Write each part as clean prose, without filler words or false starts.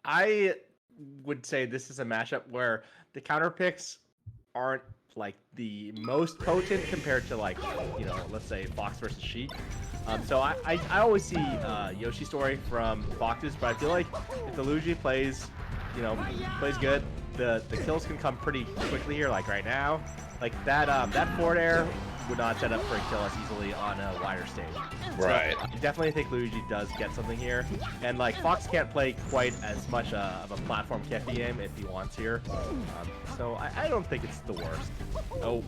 I would say this is a matchup where the counter picks aren't like the most potent compared to like, let's say Fox versus Sheik. So I always see Yoshi's story from Fox's, but I feel like if the Luigi plays good, the kills can come pretty quickly here, like right now. Like that forward air would not set up for a kill as easily on a wider stage. Right. So I definitely think Luigi does get something here. And like Fox can't play quite as much of a platform Kefi game if he wants here. So I don't think it's the worst. Oh.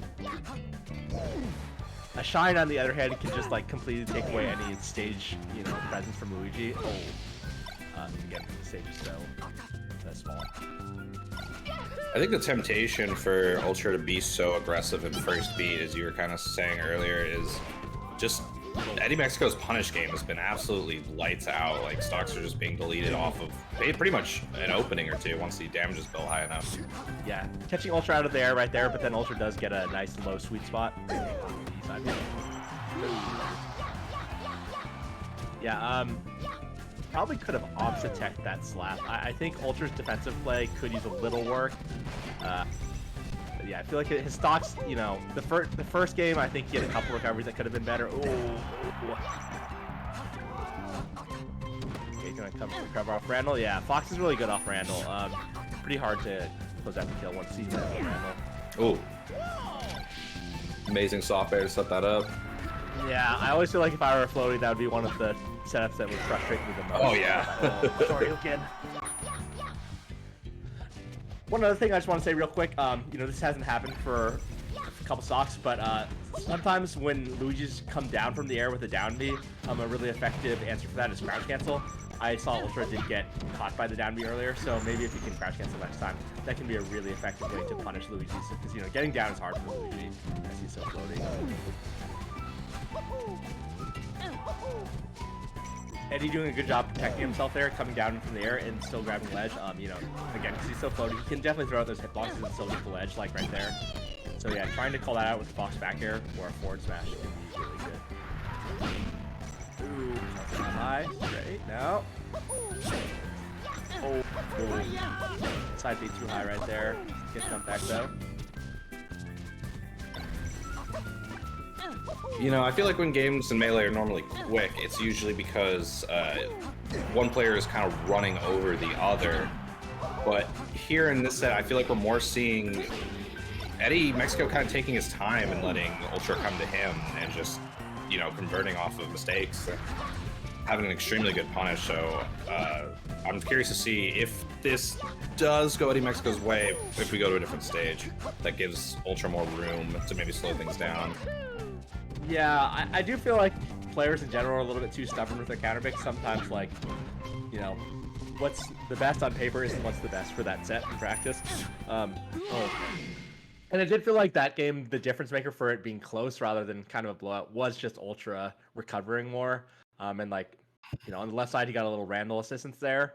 A Shine, on the other hand, can just like completely take away any stage, presence from Luigi. Oh. Again, the stage is so small. I think the temptation for Ultra to be so aggressive in first beat, as you were kind of saying earlier, is just Eddy Mexico's punish game has been absolutely lights out. Like, stocks are just being deleted off of pretty much an opening or two once the damage is built high enough. Yeah, catching Ultra out of the air right there, but then Ultra does get a nice low sweet spot. Yeah, probably could have opposite tech that slap. I think Ultra's defensive play could use a little work. But yeah, I feel like his stocks, the first game, I think he had a couple recoveries that could have been better. Ooh. Okay, gonna come recover off Randall. Yeah, Fox is really good off Randall. Pretty hard to close out the kill once he's in Randall. Ooh. Amazing soft air to set that up. Yeah, I always feel like if I were floating, that would be one of the setups that would frustrate me the most. Oh, yeah. Sorry, kid. One other thing I just want to say real quick, this hasn't happened for a couple stocks, but sometimes when Luigi's come down from the air with a down B, a really effective answer for that is crouch cancel. I saw Ultra did get caught by the down B earlier, so maybe if you can crouch cancel next time, that can be a really effective way to punish Luigi, because getting down is hard for Luigi as he's so floating. Eddy doing a good job protecting himself there, coming down from the air and still grabbing ledge. Again, because he's so floating, he can definitely throw out those hitboxes and still get the ledge, like right there. So yeah, trying to call that out with Fox back air or a forward smash can be really good. Ooh, something high, straight, now. Oh, side B too high right there. Gets jumped back though. I feel like when games in Melee are normally quick, it's usually because one player is kind of running over the other. But here in this set, I feel like we're more seeing Eddy Mexico kind of taking his time and letting Ultra come to him and just, converting off of mistakes. Having an extremely good punish, so I'm curious to see if this does go Eddy Mexico's way, if we go to a different stage that gives Ultra more room to maybe slow things down. Yeah, I do feel like players in general are a little bit too stubborn with their counter picks. Sometimes, like, what's the best on paper isn't what's the best for that set in practice. And I did feel like that game, the difference maker for it being close rather than kind of a blowout was just Ultra recovering more. And like, on the left side, he got a little Randall assistance there.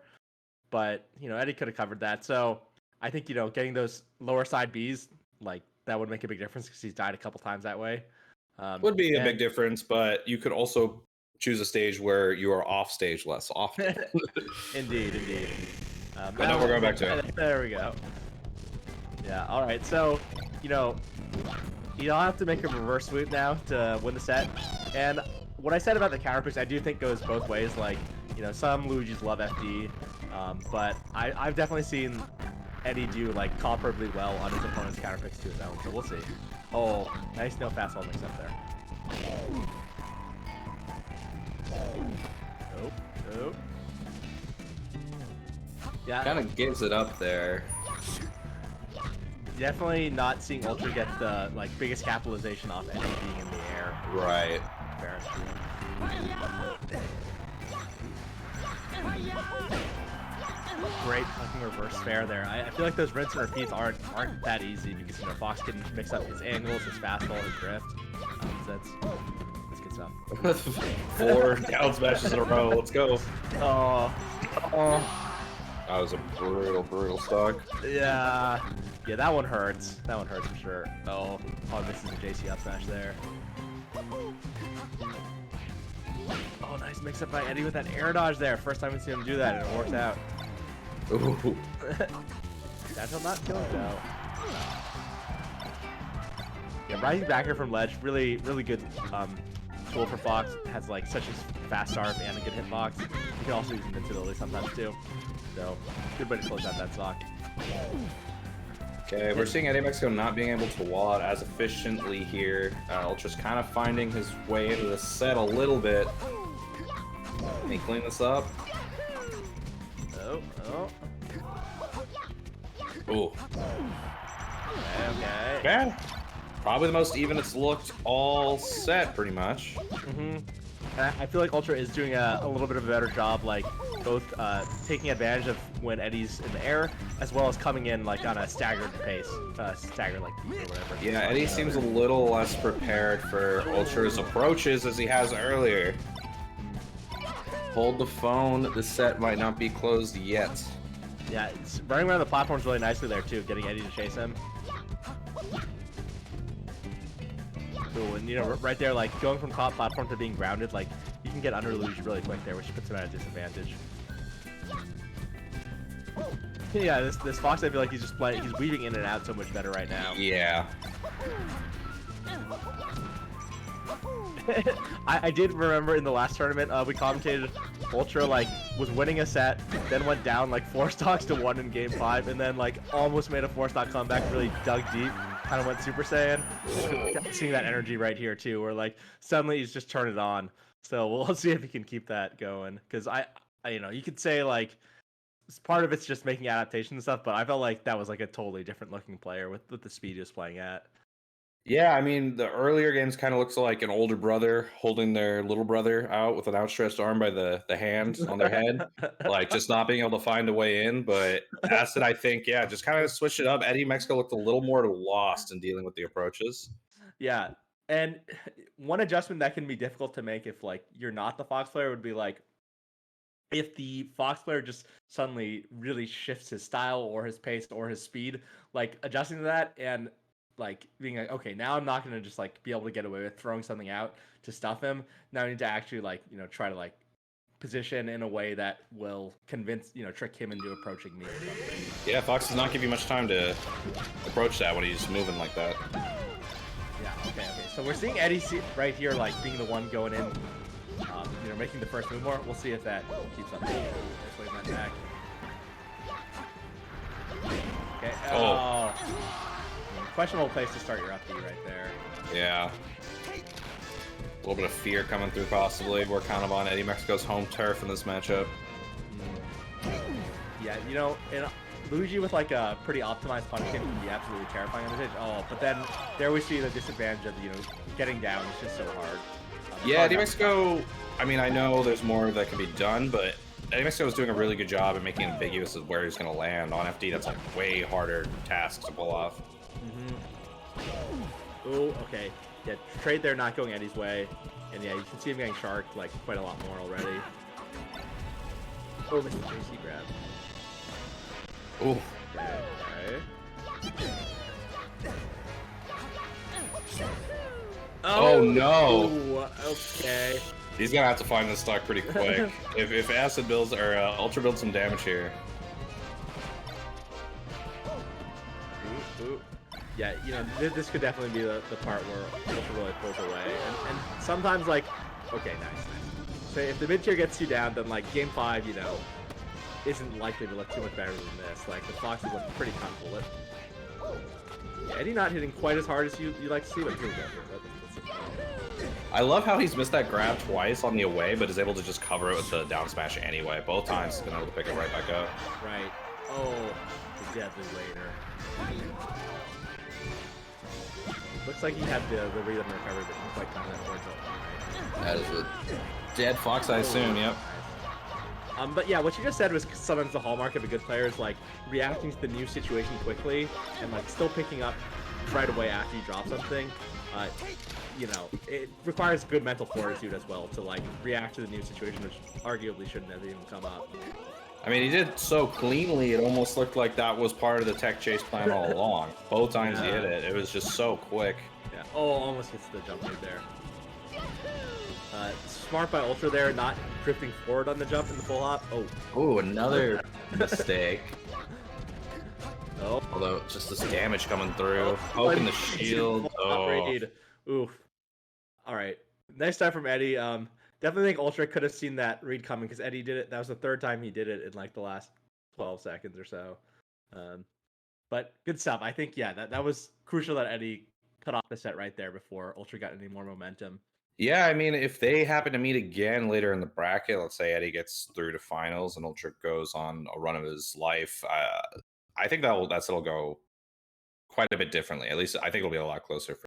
But, Eddy could have covered that. So I think, getting those lower side Bs, like, that would make a big difference because he's died a couple times that way. Would be a big difference, but you could also choose a stage where you are off stage less often. Indeed. But now we're going back to it. There we go. Yeah, all right. So, you'll have to make a reverse sweep now to win the set. And what I said about the counter picks, I do think goes both ways. Like, some Luigis love FD, but I've definitely seen Eddy do like comparably well on his opponent's counter picks to his own. So we'll see. Oh, nice no fastball mix up there. Nope. Yeah. Kind of gives it up there. Definitely not seeing Ultra get the biggest capitalization off Eddy being in the air. Right. Fair. Great fucking reverse fair there. I feel like those rinse and repeats aren't that easy because Fox can mix up his angles, his fastball, his drift. That's good stuff. 4 down smashes in a row. Let's go. Oh. That was a brutal stock. Yeah, that one hurts. That one hurts for sure. Oh, misses a JC up smash there. Oh, nice mix up by Eddy with that air dodge there. First time we see him do that, and it works out. Ooh. That's not killing though. Yeah, rising back here from ledge, really good tool for Fox. Has like such a fast start and a good hitbox. You can also use invincibility sometimes too. So good way to close out that stock. Okay, we're seeing Eddy Mexico not being able to wall out as efficiently here. Ultra's kind of finding his way into the set a little bit. Can he clean this up? Oh. Ooh. Okay. Yeah. Probably the most even it's looked all set, pretty much. And I feel like Ultra is doing a little bit of a better job, like both taking advantage of when Eddy's in the air, as well as coming in like on a staggered pace, staggered like deep or whatever. Yeah, Eddy seems a little less prepared for Ultra's approaches as he has earlier. Hold the phone. The set might not be closed yet. Yeah, it's running around the platforms really nicely there too, getting Eddy to chase him. Ooh, and you know, right there, like going from top platform to being grounded, like you can get under Luigi really quick there, which puts him at a disadvantage. Yeah, this Fox, I feel like he's just playing, he's weaving in and out so much better right now. Yeah. I did remember in the last tournament, we commentated Ultra like was winning a set, then went down like 4 stocks to 1 in game 5, and then like almost made a 4-stock comeback, really dug deep, kind of went Super Saiyan. Seeing that energy right here too, where like suddenly he's just turned it on. So we'll see if he can keep that going, because I you know, you could say like part of it's just making adaptations and stuff, but I felt like that was like a totally different looking player with the speed he was playing at. Yeah, I mean, the earlier games kind of looks like an older brother holding their little brother out with an outstretched arm by the hand on their head, like just not being able to find a way in. But Acid, I think, yeah, just kind of switched it up. Eddy Mexico looked a little more lost in dealing with the approaches. Yeah, and one adjustment that can be difficult to make if like you're not the Fox player would be like if the Fox player just suddenly really shifts his style or his pace or his speed, like adjusting to that and like being like, okay, now I'm not gonna just like be able to get away with throwing something out to stuff him. Now I need to actually like, you know, try to like position in a way that will convince, you know, trick him into approaching me. Yeah, Fox does not give you much time to approach that when he's moving like that. Yeah, okay. So we're seeing Eddy right here, like being the one going in, you know, making the first move more. We'll see if that keeps up. That back. Okay. Oh. Questionable place to start your up B right there. Yeah. A little bit of fear coming through possibly. We're kind of on Eddy Mexico's home turf in this matchup. Yeah, you know, and Luigi with like a pretty optimized punish game can be absolutely terrifying on the stage. Oh, but then there we see the disadvantage of, you know, getting down. It's just so hard. Yeah, Eddy Mexico, I mean, I know there's more that can be done, but Eddy Mexico is doing a really good job at making ambiguous of where he's going to land. On FD, that's a way harder task to pull off. Oh, okay. Yeah, trade there not going Eddy's way. And yeah, you can see him getting sharked like quite a lot more already. Oh, this is JC grab. Ooh. Okay. Oh no! Ooh, okay. He's gonna have to find this stock pretty quick. if Acid builds or Ultra builds some damage here. Ooh. Yeah, you know, this could definitely be the part where Ultra really pulls away. And sometimes, like, okay, nice. So if the mid-tier gets you down, then, like, game 5, you know, isn't likely to look too much better than this. Like, the Fox is looking pretty comfortable with. Yeah, Eddy not hitting quite as hard as you like to see, but here we go. I love how he's missed that grab twice on the away, but is able to just cover it with the down smash anyway. Both times he's been able to pick it right back up. Right. Oh, the deadly later. Looks like he had the rhythm recovery, but didn't quite time that towards it. That is a dead Fox, I assume, yep. But yeah, what you just said was sometimes the hallmark of a good player is like reacting to the new situation quickly and like still picking up right away after you drop something. You know, it requires good mental fortitude as well to like react to the new situation, which arguably shouldn't have even come up. I mean, he did so cleanly, it almost looked like that was part of the tech chase plan all along. Both times he hit it, it was just so quick. Yeah, oh, almost gets the jump right there. Smart by Ultra there, not drifting forward on the jump in the full hop. Oh, Ooh, another mistake. Oh, Although just this damage coming through, poking the shield. Oh, read. Oof. All right. Nice time from Eddy. Definitely think Ultra could have seen that read coming because Eddy did it. That was the third time he did it in like the last 12 seconds or so. But good stuff. I think that was crucial that Eddy cut off the set right there before Ultra got any more momentum. yeah. I mean, if they happen to meet again later in the bracket, let's say Eddy gets through to finals and Ultra goes on a run of his life, I think that'll go quite a bit differently. At least I think it'll be a lot closer for